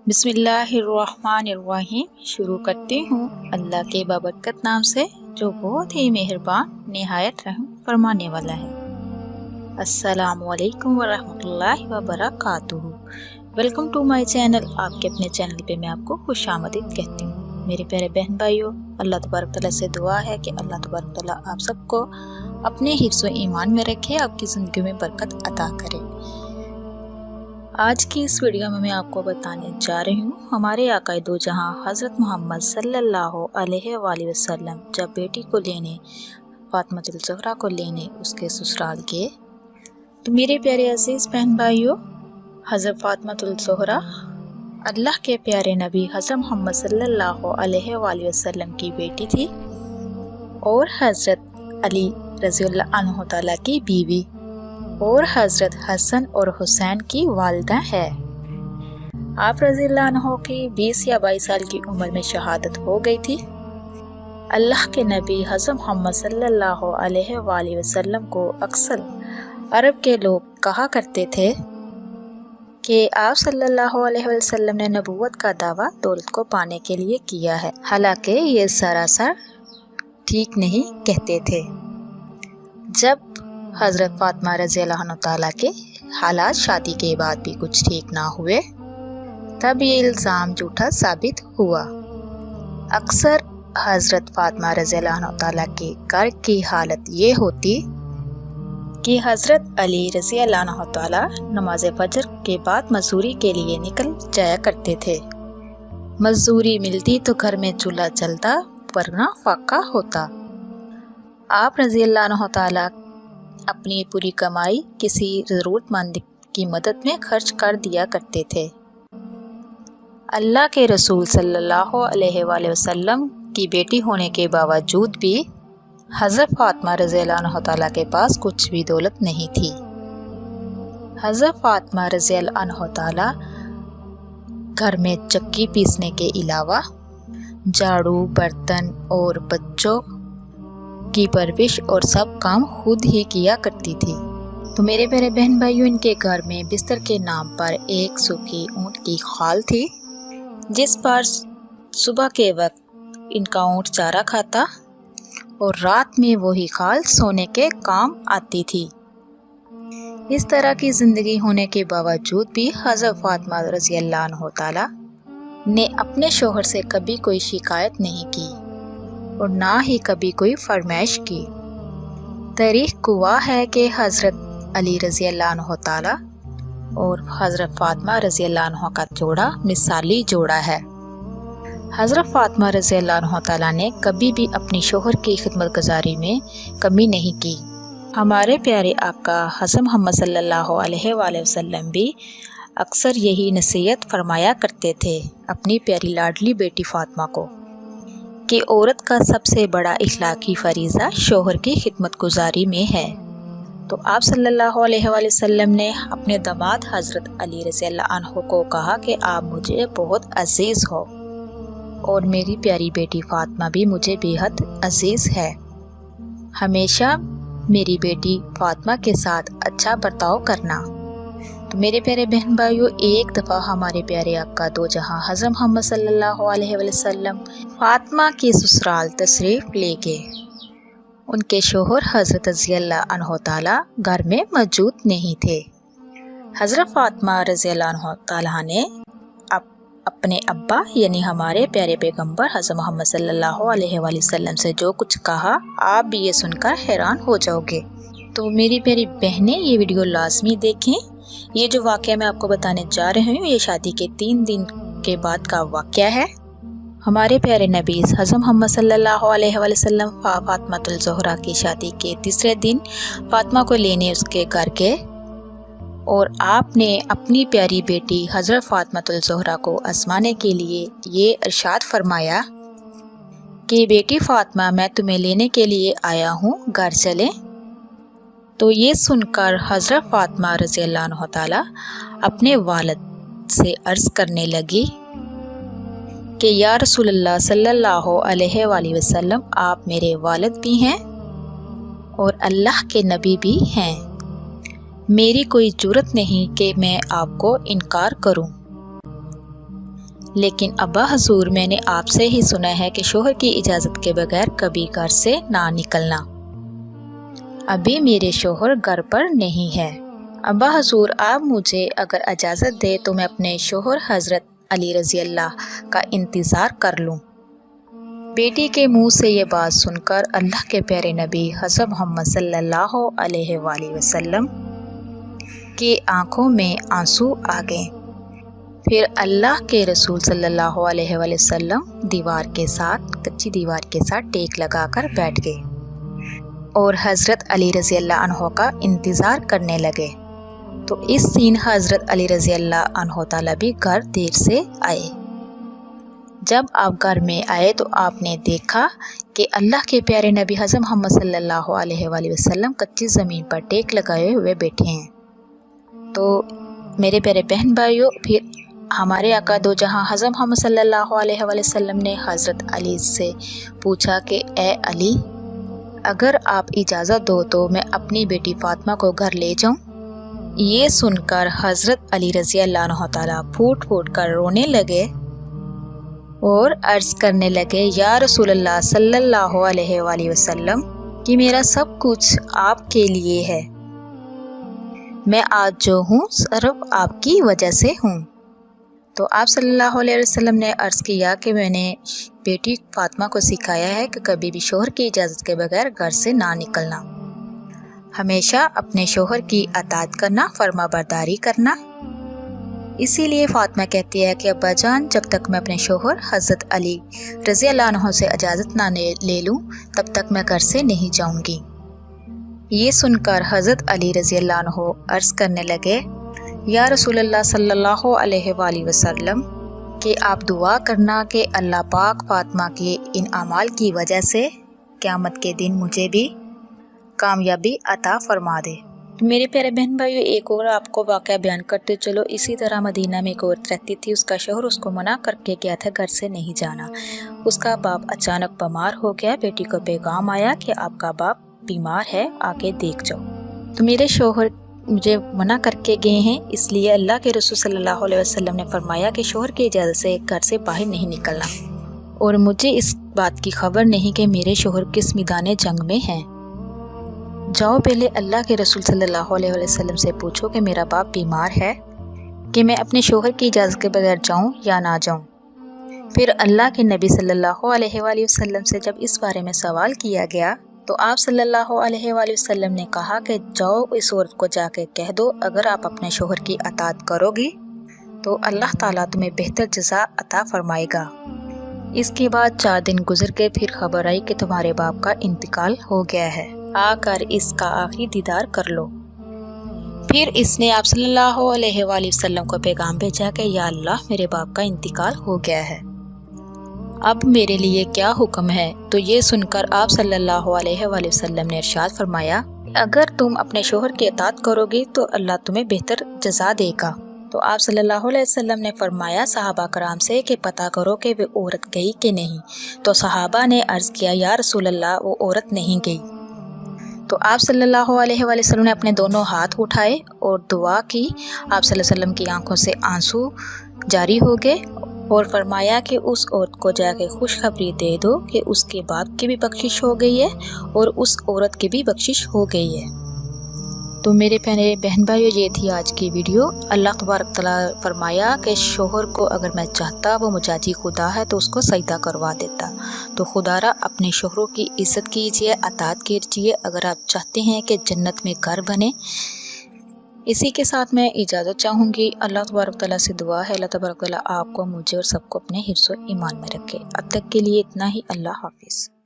बिस्मिल्लाहिर्रहमानिर्रहीम। शुरू करती हूँ अल्लाह के बाबरकत नाम से जो बहुत ही मेहरबान निहायत रहम फरमाने वाला है। अस्सलामुअलैकुम वरहमतुल्लाहि वबरकातुहू। Welcome to my channel. आपके अपने चैनल पे मैं आपको खुशामदीद कहती हूँ। मेरे प्यारे बहन भाइयों, अल्लाह तबारक तआला से दुआ है कि अल्लाह तबारक तआला आप सबको अपने हिफ्ज़ व ईमान में रखे, आपकी ज़िंदगी में बरकत अता करे। आज की इस वीडियो में मैं आपको बताने जा रही हूँ हमारे आका दो जहाँ हज़रत मोहम्मद सल्लल्लाहु अलैहि वसल्लम जब बेटी को लेने, फातिमा ज़हरा को लेने उसके ससुराल गए तो मेरे प्यारे अजीज़ बहन भाइयों, हज़रत फातिमा ज़हरा अल्लाह के प्यारे नबी हज़रत मोहम्मद सल्लल्लाहु अलैहि वसल्लम की बेटी थी और हज़रत अली रज़ियल्लाहु अन्हु तआला की बीवी और हज़रत हसन और हुसैन की वालिदा है। आप रज़ियल्लाहु अन्हु की 20 या 22 साल की उम्र में शहादत हो गई थी। अल्लाह के नबी हज़रत मोहम्मद सल्लल्लाहु अलैहि वसल्लम को अक्सर अरब के लोग कहा करते थे कि आप सल्लल्लाहु अलैहि वसल्लम ने नबूवत का दावा दौलत को पाने के लिए किया है, हालांकि ये सरासर ठीक नहीं कहते थे। जब हज़रत फातिमा रज़ियल्लाहु ताला के हालात शादी के बाद भी कुछ ठीक ना हुए तब ये इल्ज़ाम झूठा साबित हुआ। अक्सर हज़रत फातिमा रज़ियल्लाहु ताला के घर की हालत ये होती कि हज़रत अली रज़ियल्लाहु ताला नमाज फजर के बाद मजदूरी के लिए निकल जाया करते थे। मजदूरी मिलती तो घर में चूल्हा चलता वरना फाका होता। आप रज़ियल्लाहु ताला अपनी पूरी कमाई किसी ज़रूरतमंद की मदद में खर्च कर दिया करते थे। अल्लाह के रसूल सल्लल्लाहु अलैहि वसल्लम की बेटी होने के बावजूद भी हज़रत फातिमा रज़ियल्लाहु ताला के पास कुछ भी दौलत नहीं थी। हज़रत फातिमा रज़ियल्लाहु ताला घर में चक्की पीसने के अलावा झाड़ू, बर्तन और बच्चों की परवरिश और सब काम खुद ही किया करती थी। तो मेरे प्यारे बहन भाइयों, इनके घर में बिस्तर के नाम पर एक सूखी ऊँट की खाल थी जिस पर सुबह के वक्त इनका ऊँट चारा खाता और रात में वही खाल सोने के काम आती थी। इस तरह की ज़िंदगी होने के बावजूद भी हज़रत फातिमा रज़ियल्लाहु ताला ने अपने शोहर से कभी कोई शिकायत नहीं की और ना ही कभी कोई फरमाइश की। तारीख गवाह है कि हज़रत अली रज़ियल्लाहु ताला और हज़रत फातिमा रज़ियल्लाहु का जोड़ा मिसाली जोड़ा है। हज़रत फातिमा रज़ियल्लाहु ताला ने कभी भी अपनी शोहर की खिदमत गुजारी में कमी नहीं की। हमारे प्यारे आका हज़रत मोहम्मद सल्लल्लाहु अलैहि वसल्लम भी अक्सर यही नसीहत फरमाया करते थे अपनी प्यारी लाडली बेटी फातिमा को कि औरत का सबसे बड़ा इखलाकी फरीज़ा शोहर की खिदमत गुजारी में है। तो आप सल्लल्लाहु अलैहि वसल्लम ने अपने दामाद हज़रत अली रज़ियल्लाहु अन्हु को कहा कि आप मुझे बहुत अजीज़ हो और मेरी प्यारी बेटी फातिमा भी मुझे बेहद अजीज़ है। हमेशा मेरी बेटी फातिमा के साथ अच्छा बर्ताव करना। तो मेरे प्यारे बहन भाइयों, एक दफ़ा हमारे प्यारे आका दो जहाँ हज़रत मोहम्मद सल्लल्लाहु अलैहि वसल्लम फातिमा के ससुराल तशरीफ़ ले गए। उनके शोहर हज़रत रज़ियल्लाहु अन्हु ताला घर में मौजूद नहीं थे। हज़रत फातिमा रज़ियल्लाहु ताला ने अपने अब्बा यानी हमारे प्यारे पैगंबर हज़रत मोहम्मद सल्लल्लाहु अलैहि वसल्लम से जो कुछ कहा, आप भी ये सुनकर हैरान हो जाओगे। तो मेरी प्यारी बहनें, ये वीडियो लाजमी देखें। ये जो वाक़या मैं आपको बताने जा रही हूँ ये शादी के 3 दिन के बाद का वाक़या है। हमारे प्यारे नबी हज़रत मोहम्मद सल्लल्लाहु अलैहि वसल्लम फातिमा ज़हरा की शादी के तीसरे दिन फातिमा को लेने उसके घर गए और आपने अपनी प्यारी बेटी हज़रत फातिमा ज़हरा को आज़माने के लिए ये इरशाद फरमाया कि बेटी फातिमा, मैं तुम्हें लेने के लिए आया हूँ, घर चलें। तो ये सुनकर हज़रत फातिमा रज़ियल्लाहु ताला अपने वालिद से अर्ज़ करने लगी कि या रसूलल्लाह सल्लल्लाहु अलैहि वसल्लम, आप मेरे वालिद भी हैं और अल्लाह के नबी भी हैं। मेरी कोई जुर्रत नहीं कि मैं आपको इनकार करूं। لیکن ابا حضور میں نے آپ سے ہی سنا ہے کہ شوہر کی اجازت کے بغیر کبھی گھر سے نہ نکلنا۔ ابھی میرے شوہر گھر پر نہیں ہے۔ ابا حضور آپ مجھے اگر اجازت دے تو میں اپنے شوہر حضرت علی رضی اللہ کا انتظار کر لوں۔ بیٹی کے منہ سے یہ بات سن کر اللہ کے پیارے نبی حضرت محمد صلی اللہ علیہ وآلہ وسلم کی آنکھوں میں آنسو آ گئے۔ پھر اللہ کے رسول صلی اللہ علیہ وآلہ وسلم کچی دیوار کے ساتھ ٹیک لگا کر بیٹھ گئے اور حضرت علی رضی اللہ عنہ کا انتظار کرنے لگے۔ تو اس دن حضرت علی رضی اللہ عنہ تعالیٰ بھی گھر دیر سے آئے۔ جب آپ گھر میں آئے تو آپ نے دیکھا کہ اللہ کے پیارے نبی حضرت محمد صلی اللہ علیہ وآلہ وسلم کچی زمین پر ٹیک لگائے ہوئے بیٹھے ہیں۔ تو میرے پیارے بہن بھائیوں، پھر ہمارے آقا دو جہاں حضرت محمد صلی اللہ علیہ وآلہ وسلم نے حضرت علی سے پوچھا کہ اے علی، اگر آپ اجازت دو تو میں اپنی بیٹی فاطمہ کو گھر لے جاؤں۔ یہ سن کر حضرت علی رضی اللہ عنہ تعالیٰ پھوٹ پھوٹ کر رونے لگے اور عرض کرنے لگے، یا رسول اللہ صلی اللہ علیہ وآلہ وسلم کہ میرا سب کچھ آپ کے لیے ہے، میں آج جو ہوں صرف آپ کی وجہ سے ہوں۔ تو آپ صلی اللہ علیہ وسلم نے عرض کیا کہ میں نے بیٹی فاطمہ کو سکھایا ہے کہ کبھی بھی شوہر کی اجازت کے بغیر گھر سے نہ نکلنا، ہمیشہ اپنے شوہر کی اطاعت کرنا، فرما برداری کرنا۔ اسی لیے فاطمہ کہتی ہے کہ ابا جان، جب تک میں اپنے شوہر حضرت علی رضی اللہ عنہ سے اجازت نہ لے لوں تب تک میں گھر سے نہیں جاؤں گی۔ یہ سن کر حضرت علی رضی اللہ عنہ عرض کرنے لگے، یا رسول اللہ صلی اللہ علیہ وآلہ وسلم کہ آپ دعا کرنا کہ اللہ پاک فاطمہ کے ان اعمال کی وجہ سے قیامت کے دن مجھے بھی کامیابی عطا فرما دے۔ میرے پیارے بہن بھائیو، ایک اور آپ کو واقعہ بیان کرتے چلو۔ اسی طرح مدینہ میں ایک عورت رہتی تھی، اس کا شوہر اس کو منع کر کے گیا تھا گھر سے نہیں جانا۔ اس کا باپ اچانک بیمار ہو گیا، بیٹی کو پیغام آیا کہ آپ کا باپ بیمار ہے، آ کے دیکھ جاؤ۔ تو میرے شوہر مجھے منع کر کے گئے ہیں، اس لیے اللہ کے رسول صلی اللہ علیہ وسلم نے فرمایا کہ شوہر کی اجازت سے گھر سے باہر نہیں نکلنا، اور مجھے اس بات کی خبر نہیں کہ میرے شوہر کس میدان جنگ میں ہیں۔ جاؤ پہلے اللہ کے رسول صلی اللہ علیہ وسلم سے پوچھو کہ میرا باپ بیمار ہے، کہ میں اپنے شوہر کی اجازت کے بغیر جاؤں یا نہ جاؤں۔ پھر اللہ کے نبی صلی اللہ علیہ وآلہ وسلم سے جب اس بارے میں سوال کیا گیا تو آپ صلی اللہ علیہ وآلہ وسلم نے کہا کہ جاؤ اس عورت کو جا کے کہہ دو، اگر آپ اپنے شوہر کی اطاعت کرو گی تو اللہ تعالیٰ تمہیں بہتر جزا عطا فرمائے گا۔ اس کے بعد 4 دن گزر گئے، پھر خبر آئی کہ تمہارے باپ کا انتقال ہو گیا ہے، آ کر اس کا آخری دیدار کر لو۔ پھر اس نے آپ صلی اللہ علیہ وآلہ وسلم کو پیغام بھیجا کہ یا اللہ، میرے باپ کا انتقال ہو گیا ہے، اب میرے لیے کیا حکم ہے؟ تو یہ سن کر آپ صلی اللہ علیہ وآلہ وسلم نے ارشاد فرمایا، اگر تم اپنے شوہر کی اطاعت کرو گی تو اللہ تمہیں بہتر جزا دے گا۔ تو آپ صلی اللہ علیہ وسلم نے فرمایا صحابہ کرام سے کہ پتہ کرو کہ وہ عورت گئی کہ نہیں۔ تو صحابہ نے عرض کیا، یا رسول اللہ، وہ عورت نہیں گئی۔ تو آپ صلی اللہ علیہ وآلہ وسلم نے اپنے دونوں ہاتھ اٹھائے اور دعا کی۔ آپ صلی اللہ علیہ وسلم کی آنکھوں سے آنسو جاری ہو گئے اور فرمایا کہ اس عورت کو جا کے خوشخبری دے دو کہ اس کے باپ کی بھی بخشش ہو گئی ہے اور اس عورت کی بھی بخشش ہو گئی ہے۔ تو میرے پیارے بہن بھائیو، یہ تھی آج کی ویڈیو۔ اللہ تبارک تعالیٰ فرمایا کہ شوہر کو اگر میں چاہتا وہ مجازی خدا ہے تو اس کو سجدہ کروا دیتا۔ تو خدا را اپنے شوہروں کی عزت کیجیے، اطاعت کیجیے اگر آپ چاہتے ہیں کہ جنت میں گھر بنے۔ اسی کے ساتھ میں اجازت چاہوں گی۔ اللہ تبارک تعالیٰ سے دعا ہے اللہ تبارک تعالیٰ آپ کو، مجھے اور سب کو اپنے حفظ و ایمان میں رکھے۔ اب تک کے لیے اتنا ہی۔ اللہ حافظ۔